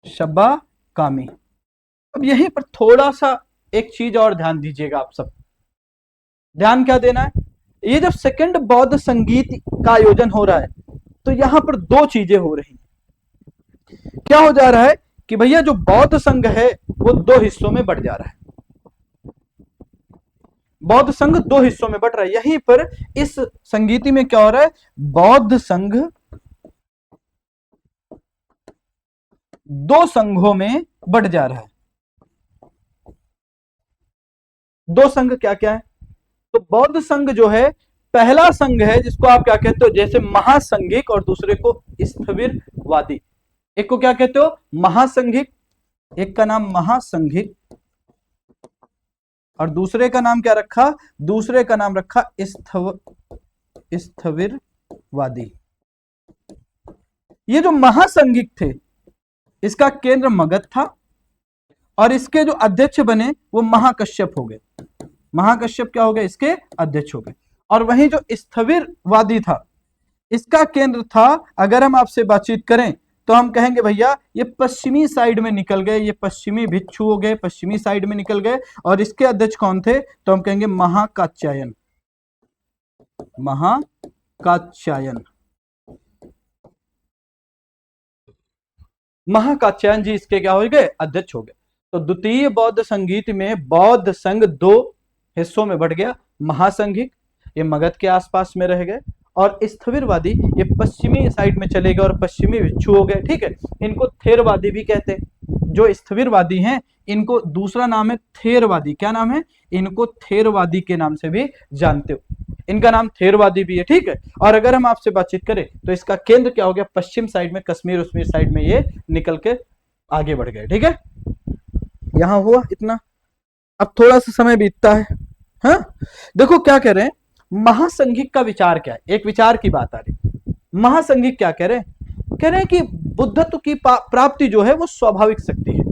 सबाकामी। अब यहीं पर थोड़ा सा एक चीज और ध्यान दीजिएगा आप सब। ध्यान क्या देना है? ये जब सेकंड बौद्ध संगीत का आयोजन हो रहा है तो यहां पर दो चीजें हो रही हैं। क्या हो जा रहा है कि भैया जो बौद्ध संघ है वो दो हिस्सों में बढ़ जा रहा है। बौद्ध संघ दो हिस्सों में बढ़ रहा है। यहीं पर इस संगीति में क्या हो रहा है? बौद्ध संघ दो संघों में बढ़ जा रहा है। दो संघ क्या क्या है? तो बौद्ध संघ जो है, पहला संघ है जिसको आप क्या कहते हो? जैसे महासंघिक, और दूसरे को स्थविरवादी। एक को क्या कहते हो? महासंघिक, एक का नाम महासंघिक, और दूसरे का नाम क्या रखा? दूसरे का नाम रखा स्थविरवादी। ये जो महासंघिक थे इसका केंद्र मगध था और इसके जो अध्यक्ष बने वो महाकश्यप हो गए। महाकश्यप क्या हो गए? इसके अध्यक्ष हो गए। और वहीं जो स्थविरवादी था इसका केंद्र था, अगर हम आपसे बातचीत करें तो हम कहेंगे भैया ये पश्चिमी साइड में निकल गए, ये पश्चिमी भिक्षु हो गए, पश्चिमी साइड में निकल गए। और इसके अध्यक्ष कौन थे? तो हम कहेंगे महाकात्यायन। महाकात्यायन, महाकात्यायन जी इसके क्या हो गए? अध्यक्ष हो गए। तो द्वितीय बौद्ध संगीत में बौद्ध संघ दो हिस्सों में बढ़ गया। महासंघिक ये मगध के आसपास में रह गए, और स्थविरवादी ये पश्चिमी साइड में चले गए और पश्चिमी भिक्षु हो गए। ठीक है, इनको थेरवादी भी कहते हैं। जो स्थविरवादी हैं इनको दूसरा नाम है थेरवादी। क्या नाम है? इनको थेरवादी के नाम से भी जानते हो, इनका नाम थेरवादी भी है। ठीक है, और अगर हम आपसे बातचीत करें तो इसका केंद्र क्या हो गया? पश्चिम साइड में, कश्मीर उश्मीर साइड में ये निकल के आगे बढ़ गए। ठीक है, यहां हुआ इतना। अब थोड़ा सा समय बीतता है। हाँ, देखो क्या कह रहे हैं, महासंघिक का विचार क्या है, एक विचार की बात आ रही। महासंघिक क्या कह रहे हैं, कह रहे हैं कि बुद्धत्व की प्राप्ति जो है वो स्वाभाविक शक्ति है,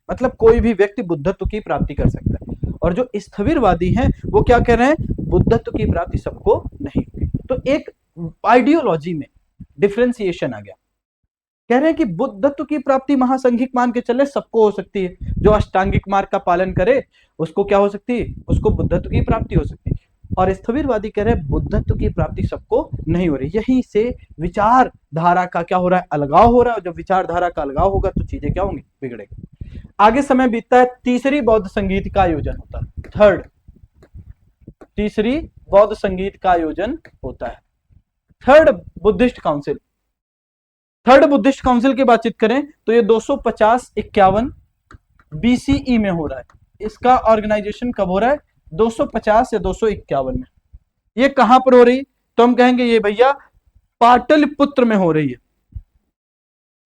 मतलब कोई भी व्यक्ति बुद्धत्व की प्राप्ति कर सकता है। और जो स्थविरवादी हैं वो क्या कह रहे हैं, बुद्धत्व की प्राप्ति सबको नहीं होगी। तो एक आइडियोलॉजी में डिफरेंशिएशन आ गया। कह रहे हैं कि बुद्धत्व की प्राप्ति महासंघिक मान के चले सबको हो सकती है, जो अष्टांगिक मार्ग का पालन करे उसको क्या हो सकती है, उसको बुद्धत्व की प्राप्ति हो सकती है। और स्थविरवादी कह रहे हैं बुद्धत्व की प्राप्ति सबको नहीं हो रही। यहीं से विचारधारा का क्या हो रहा है, अलगाव हो रहा है। और जब विचारधारा का अलगाव होगा तो चीजें क्या होंगी, बिगड़ेगी। आगे समय बीतता है, तीसरी बौद्ध संगीत का आयोजन होता है। तीसरी बौद्ध संगीत का आयोजन होता है। Third Buddhist council. Third Buddhist council की बातचीत करें तो ये 250-51 बीसीई में हो रहा है। इसका ऑर्गेनाइजेशन कब हो रहा है, 250 या 251 में। ये कहां पर हो रही, तो हम कहेंगे ये भैया पाटलिपुत्र में हो रही है।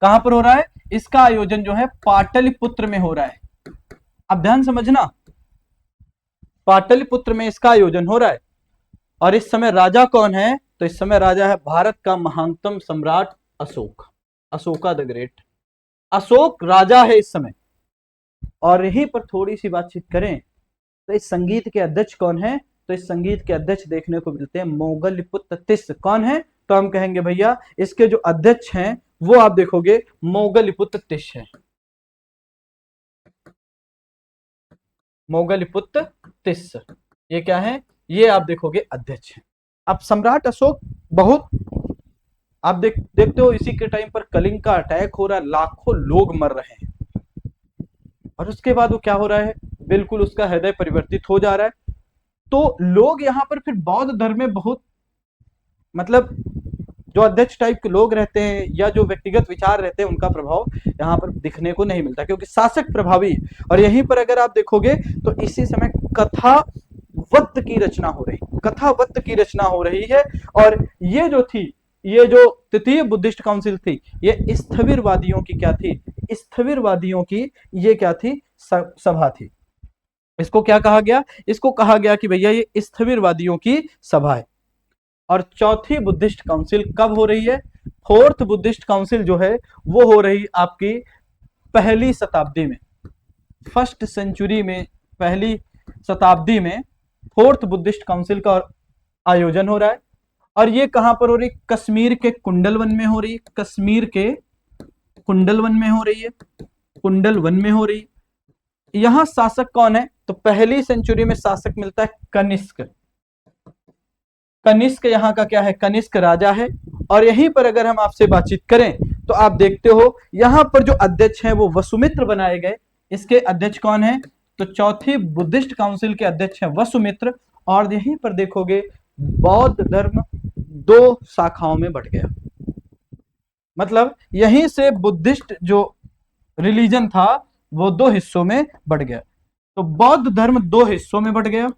कहां पर हो रहा है, इसका आयोजन जो है पाटलिपुत्र में हो रहा है। अब ध्यान समझना, पाटलिपुत्र में इसका आयोजन हो रहा है। और इस समय राजा कौन है, तो इस समय राजा है भारत का महानतम सम्राट अशोक, अशोका द ग्रेट। अशोक राजा है इस समय। और यहीं पर थोड़ी सी बातचीत करें तो इस संगीत के अध्यक्ष कौन है, तो इस संगीत के अध्यक्ष देखने को मिलते हैं मोगलिपुत्र तिस्स। कौन है, तो हम कहेंगे भैया इसके जो अध्यक्ष हैं वो आप देखोगे मोगलिपुत्र तिस्स है। मोगलिपुत्र तिस्स ये क्या है, ये आप देखोगे अध्यक्ष है। अब सम्राट अशोक बहुत, आप देखते हो इसी के टाइम पर कलिंग का अटैक हो रहा है, लाखों लोग मर रहे हैं। और उसके बाद वो क्या हो रहा है, बिल्कुल उसका हृदय परिवर्तित हो जा रहा है। तो लोग यहाँ पर फिर बौद्ध धर्म में बहुत, मतलब जो अध्यक्ष टाइप के लोग रहते हैं या जो व्यक्तिगत विचार रहते हैं उनका प्रभाव यहाँ पर दिखने को नहीं मिलता, क्योंकि शासक प्रभावी है। और यहीं पर अगर आप देखोगे तो इसी समय कथावत्त की रचना हो रही, कथावत्त की रचना हो रही है। और ये जो थी, ये जो तृतीय बुद्धिस्ट काउंसिल थी, ये स्थविरवादियों की क्या थी, स्थविरवादियों की ये क्या थी, सभा थी। इसको क्या कहा गया, इसको कहा गया कि भैया ये स्थविरवादियों की सभा है। और चौथी बुद्धिस्ट काउंसिल कब हो रही है, फोर्थ बुद्धिस्ट काउंसिल जो है वो हो रही आपकी पहली शताब्दी में, फर्स्ट सेंचुरी में, पहली शताब्दी में फोर्थ बुद्धिस्ट काउंसिल का आयोजन हो रहा है। और ये कहां पर हो रही, कश्मीर के कुंडलवन में हो रही, कश्मीर के कुंडलवन में हो रही है, कुंडलवन में हो रही। यहां शासक कौन है, तो पहली सेंचुरी में शासक मिलता है कनिष्क। कनिष्क यहाँ का क्या है, कनिष्क राजा है। और यहीं पर अगर हम आपसे बातचीत करें तो आप देखते हो यहां पर जो अध्यक्ष हैं वो वसुमित्र बनाए गए। इसके अध्यक्ष कौन है, तो चौथी बुद्धिस्ट काउंसिल के अध्यक्ष हैं वसुमित्र। और यहीं पर देखोगे बौद्ध धर्म दो शाखाओं में बढ़ गया, मतलब यहीं से बुद्धिस्ट जो रिलीजन था वो दो हिस्सों में बढ़ गया। तो बौद्ध धर्म दो हिस्सों में बढ़ गया,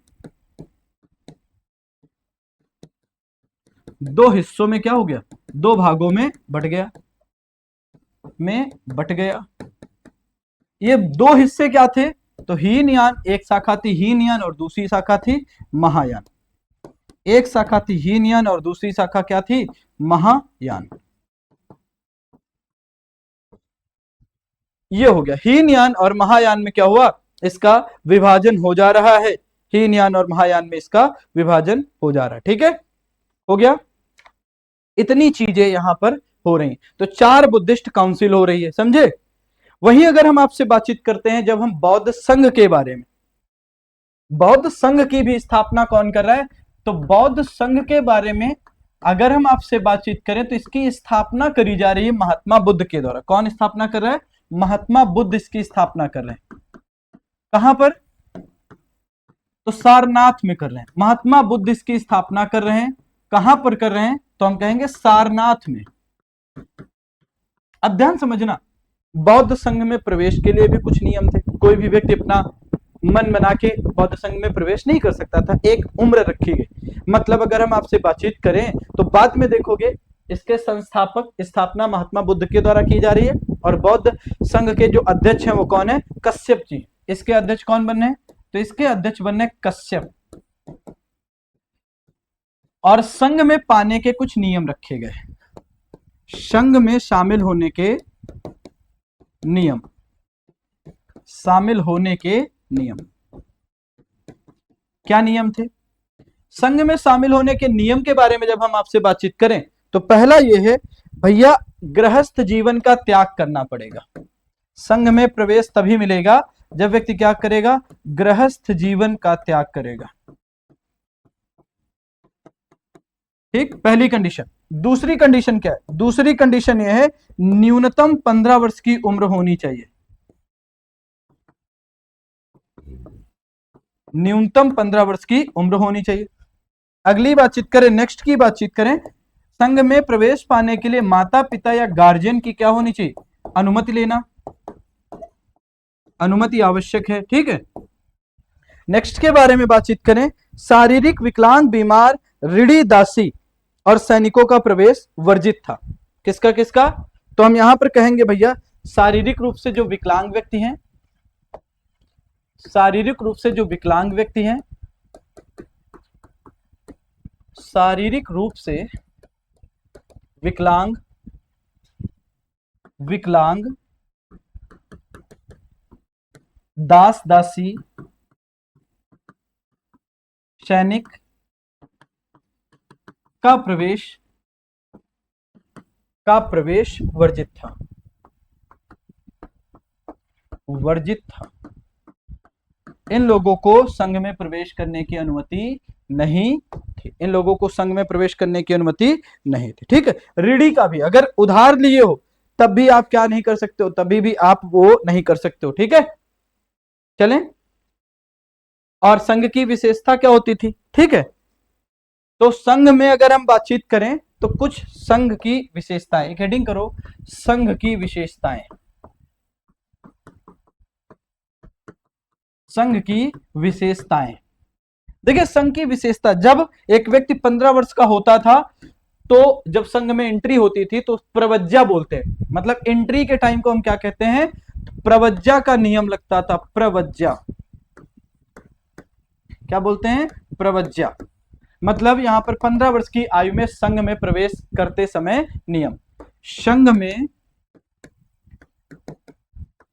दो हिस्सों में क्या हो गया, दो भागों में बट गया, में बट गया। ये दो हिस्से क्या थे, तो हीनयान, एक शाखा थी हीनयान और दूसरी शाखा थी महायान। एक शाखा थी हीनयान और दूसरी शाखा क्या थी, महायान। ये हो गया हीनयान और महायान में क्या हुआ, इसका विभाजन हो जा रहा है। हीनयान और महायान में इसका विभाजन हो जा रहा है। ठीक है, हो गया। इतनी चीजें यहां पर हो रही, तो चार बुद्धिस्ट काउंसिल हो रही है, समझे। वहीं अगर हम आपसे बातचीत करते हैं जब हम बौद्ध संघ के बारे में, बौद्ध संघ की भी स्थापना कौन कर रहा है, तो बौद्ध संघ के बारे में अगर हम आपसे बातचीत करें तो इसकी स्थापना करी जा रही है महात्मा बुद्ध के द्वारा। कौन स्थापना कर रहा है, महात्मा बुद्ध इसकी स्थापना कर रहे हैं। कहां पर, तो सारनाथ में कर रहे हैं। महात्मा बुद्ध इसकी स्थापना कर रहे हैं। कहां पर कर रहे हैं, तो हम कहेंगे सारनाथ में। अब ध्यान समझना, बौद्ध संघ में प्रवेश के लिए भी कुछ नियम थे। कोई भी व्यक्ति अपना मन बना के बौद्ध संघ में प्रवेश नहीं कर सकता था, एक उम्र रखी गई। मतलब अगर हम आपसे बातचीत करें तो बाद में देखोगे इसके संस्थापक, स्थापना महात्मा बुद्ध के द्वारा की जा रही है। और बौद्ध संघ के जो अध्यक्ष हैं वो कौन है, कश्यप जी। इसके अध्यक्ष कौन बनने हैं, तो इसके अध्यक्ष बनने कश्यप। और संघ में पाने के कुछ नियम रखे गए। संघ में शामिल होने के नियम, शामिल होने के नियम क्या नियम थे? संघ में शामिल होने के नियम के बारे में जब हम आपसे बातचीत करें तो पहला यह है भैया, गृहस्थ जीवन का त्याग करना पड़ेगा। संघ में प्रवेश तभी मिलेगा जब व्यक्ति क्या करेगा? गृहस्थ जीवन का त्याग करेगा। ठीक, पहली कंडीशन। दूसरी कंडीशन क्या है? दूसरी कंडीशन यह है न्यूनतम 15 वर्ष की उम्र होनी चाहिए। न्यूनतम 15 वर्ष की उम्र होनी चाहिए। अगली बातचीत करें, नेक्स्ट की बातचीत करें, संघ में प्रवेश पाने के लिए माता पिता या गार्जियन की क्या होनी चाहिए? अनुमति लेना, अनुमति आवश्यक है। ठीक है, नेक्स्ट के बारे में बातचीत करें, शारीरिक विकलांग, बीमार, ऋणी, दासी और सैनिकों का प्रवेश वर्जित था। किसका किसका? तो हम यहां पर कहेंगे भैया, शारीरिक रूप से जो विकलांग व्यक्ति हैं, शारीरिक रूप से जो विकलांग व्यक्ति हैं, शारीरिक रूप से विकलांग, विकलांग, दास दासी, सैनिक का प्रवेश वर्जित था, वर्जित था। इन लोगों को संघ में प्रवेश करने की अनुमति नहीं थी, इन लोगों को संघ में प्रवेश करने की अनुमति नहीं थी। ठीक है, ऋणी का भी अगर उधार लिए हो तब भी आप क्या नहीं कर सकते हो? तभी भी आप वो नहीं कर सकते हो। ठीक है, चलें। और संघ की विशेषता क्या होती थी? ठीक है, तो संघ में अगर हम बातचीत करें तो कुछ संघ की विशेषताएं, एक हेडिंग करो, संघ की विशेषताएं। संघ की विशेषताएं, देखिए संघ की विशेषता, जब एक व्यक्ति 15 वर्ष का होता था तो जब संघ में एंट्री होती थी तो प्रवज्जा बोलते हैं, मतलब एंट्री के टाइम को हम क्या कहते हैं? प्रवज्जा का नियम लगता था। प्रवज्जा, क्या बोलते हैं? प्रवज्जा, मतलब यहां पर 15 वर्ष की आयु में संघ में प्रवेश करते समय नियम, संघ में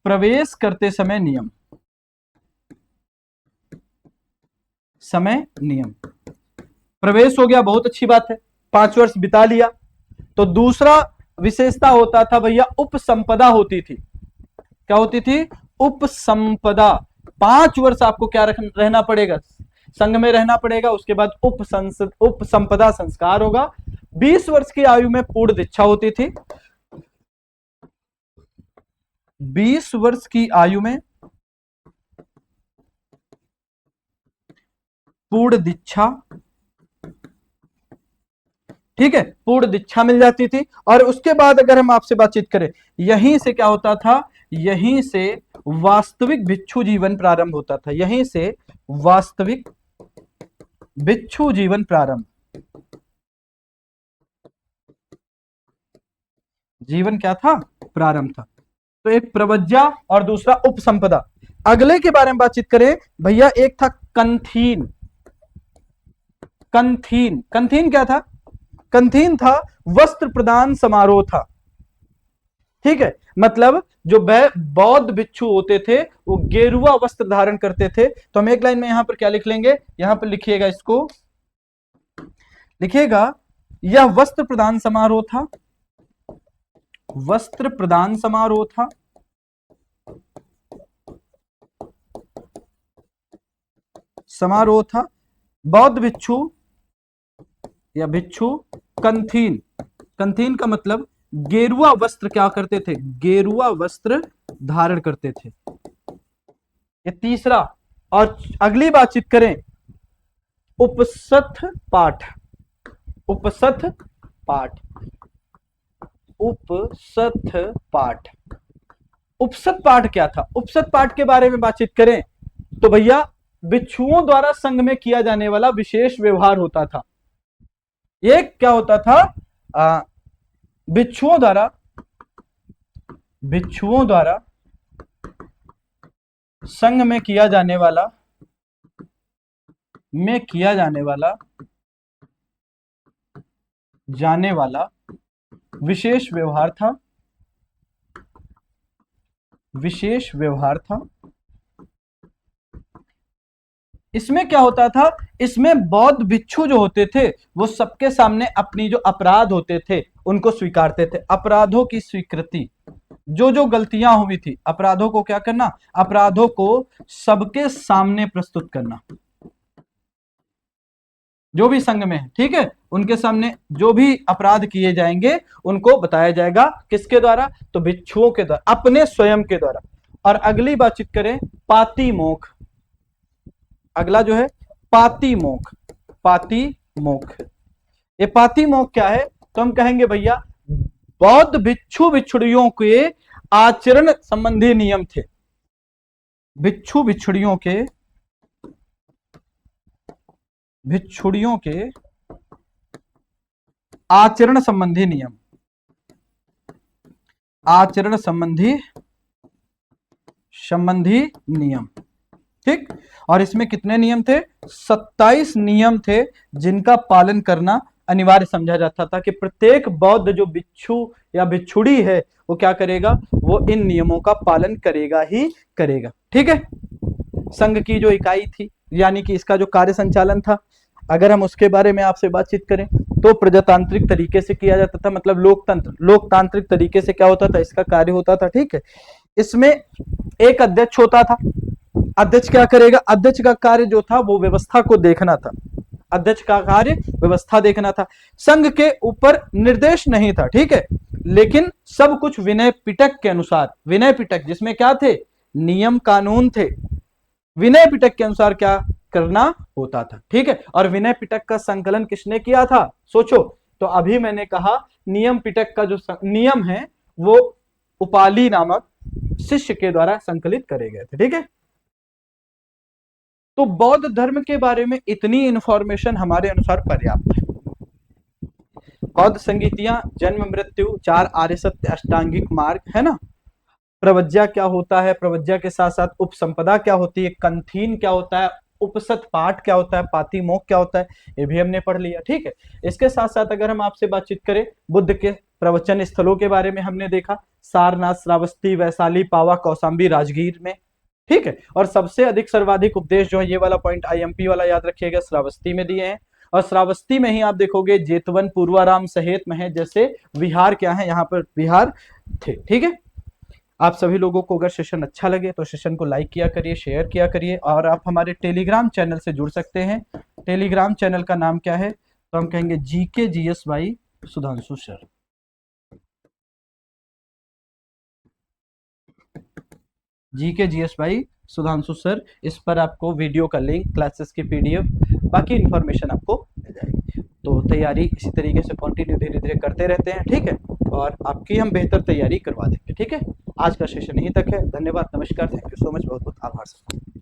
प्रवेश करते समय नियम, समय नियम। प्रवेश हो गया, बहुत अच्छी बात है, 5 वर्ष बिता लिया। तो दूसरा विशेषता होता था भैया, उपसंपदा होती थी। क्या होती थी? उपसंपदा। 5 वर्ष आपको क्या रहना पड़ेगा? संघ में रहना पड़ेगा। उसके बाद उपसंपदा संस्कार होगा। 20 वर्ष की आयु में पूर्ण दीक्षा होती थी। 20 वर्ष की आयु में पूर्ण दीक्षा, ठीक है, पूर्ण दीक्षा मिल जाती थी। और उसके बाद अगर हम आपसे बातचीत करें, यहीं से क्या होता था? यहीं से वास्तविक भिक्षु जीवन प्रारंभ होता था। यहीं से वास्तविक भिक्षु जीवन प्रारंभ, जीवन क्या था? प्रारंभ था। तो एक प्रवज्जा और दूसरा उपसंपदा। अगले के बारे में बातचीत करें भैया, एक था कंथीन। कंथीन, कंथीन क्या था? कंथीन था वस्त्र प्रदान समारोह था। ठीक है, मतलब जो बौद्ध भिक्षु होते थे वो गेरुआ वस्त्र धारण करते थे। तो हम एक लाइन में यहां पर क्या लिख लेंगे? यहां पर लिखिएगा, इसको लिखिएगा, यह वस्त्र प्रदान समारोह था, वस्त्र प्रदान समारोह था। समारोह था। बौद्ध भिक्षु या भिक्षु कंथीन, कंथीन का मतलब गेरुआ वस्त्र क्या करते थे? गेरुआ वस्त्र धारण करते थे। ये तीसरा। और अगली बातचीत करें, उपसथ पाठ, उपसथ पाठ, उपसथ पाठ। उपसथ पाठ क्या था? उपसथ पाठ के बारे में बातचीत करें तो भैया भिक्षुओं द्वारा संघ में किया जाने वाला विशेष व्यवहार होता था। एक क्या होता था? भिक्षुओं द्वारा, भिक्षुओं द्वारा संघ में किया जाने वाला, जाने वाला विशेष व्यवहार था, विशेष व्यवहार था। इसमें क्या होता था, इसमें बौद्ध भिक्षु जो होते थे वो सबके सामने अपनी जो अपराध होते थे उनको स्वीकारते थे। अपराधों की स्वीकृति, जो जो गलतियां हुई थी अपराधों को क्या करना, अपराधों को सबके सामने प्रस्तुत करना, जो भी संघ में है, ठीक है, उनके सामने जो भी अपराध किए जाएंगे उनको बताया जाएगा, किसके द्वारा, तो भिक्षुओं के द्वारा, अपने स्वयं के द्वारा। और अगली बातचीत करें पातिमोक्ष, अगला जो है पातिमोक्ष, पातिमोक्ष। ये पातिमोक्ष क्या है, तो हम कहेंगे भैया बौद्ध भिक्षु भिक्षुड़ियों के आचरण संबंधी नियम थे, भिक्षु भिक्षुड़ियों के, भिक्षुड़ियों के आचरण संबंधी नियम, आचरण संबंधी नियम, ठीक। और इसमें कितने नियम थे, 27 नियम थे जिनका पालन करना अनिवार्य समझा जाता था कि प्रत्येक बौद्ध जो भिक्षु या भिक्षुड़ी है वो क्या करेगा, वो इन नियमों का पालन करेगा ही करेगा, ठीक है। संघ की जो इकाई थी, यानी कि इसका जो कार्य संचालन था, अगर हम उसके बारे में आपसे बातचीत करें तो प्रजातांत्रिक तरीके से किया जाता था, मतलब लोकतांत्रिक तरीके से क्या होता था, इसका कार्य होता था, ठीक है। इसमें एक अध्यक्ष होता था, अध्यक्ष क्या करेगा, अध्यक्ष का कार्य जो था वो व्यवस्था को देखना था, अध्यक्ष का कार्य व्यवस्था देखना था। संघ के ऊपर निर्देश नहीं था, ठीक है, लेकिन सब कुछ विनय पिटक के अनुसार, विनय पिटक जिसमें क्या थे, नियम कानून थे, विनय पिटक के अनुसार क्या करना होता था, ठीक है। और विनय पिटक का संकलन किसने किया था, सोचो, तो अभी मैंने कहा नियम पिटक का जो नियम है वो उपाली नामक शिष्य के द्वारा संकलित करे गए थे, ठीक है। तो बौद्ध धर्म के बारे में इतनी इंफॉर्मेशन हमारे अनुसार पर्याप्त है। बौद्ध संगीतियां, जन्म मृत्यु, 4 आर्य सत्य, अष्टांगिक मार्ग, है ना, प्रवज्या क्या होता है, प्रवज्या के साथ साथ उपसंपदा क्या होती है, कंथीन क्या होता है, उपसत पाठ क्या होता है, पातिमोक्ष क्या होता है, ये भी हमने पढ़ लिया, ठीक है। इसके साथ साथ अगर हम आपसे बातचीत करें बुद्ध के प्रवचन स्थलों के बारे में, हमने देखा सारनाथ, श्रावस्ती, वैशाली, पावा, कौशाम्बी, राजगीर में, ठीक है। और सबसे अधिक सर्वाधिक उपदेश जो है, ये वाला पॉइंट आईएमपी वाला याद रखिएगा, श्रावस्ती में दिए हैं। और श्रावस्ती में ही आप देखोगे जेतवन, पूर्वाराम, सहेत में जैसे विहार क्या है, यहाँ पर विहार थे, ठीक है। आप सभी लोगों को अगर सेशन अच्छा लगे तो सेशन को लाइक किया करिए, शेयर किया करिए, और आप हमारे टेलीग्राम चैनल से जुड़ सकते हैं। टेलीग्राम चैनल का नाम क्या है, तो हम कहेंगे GK GS by Sudhanshu sir, GK GS by Sudhanshu sir. इस पर आपको वीडियो का लिंक, क्लासेस की पीडीएफ, बाकी इंफॉर्मेशन आपको मिल जाएगी। तो तैयारी इसी तरीके से कंटिन्यू धीरे धीरे करते रहते हैं, ठीक है, और आपकी हम बेहतर तैयारी करवा देंगे, ठीक है। आज का सेशन यहीं तक है, धन्यवाद, नमस्कार, थैंक यू सो मच, बहुत बहुत आभार।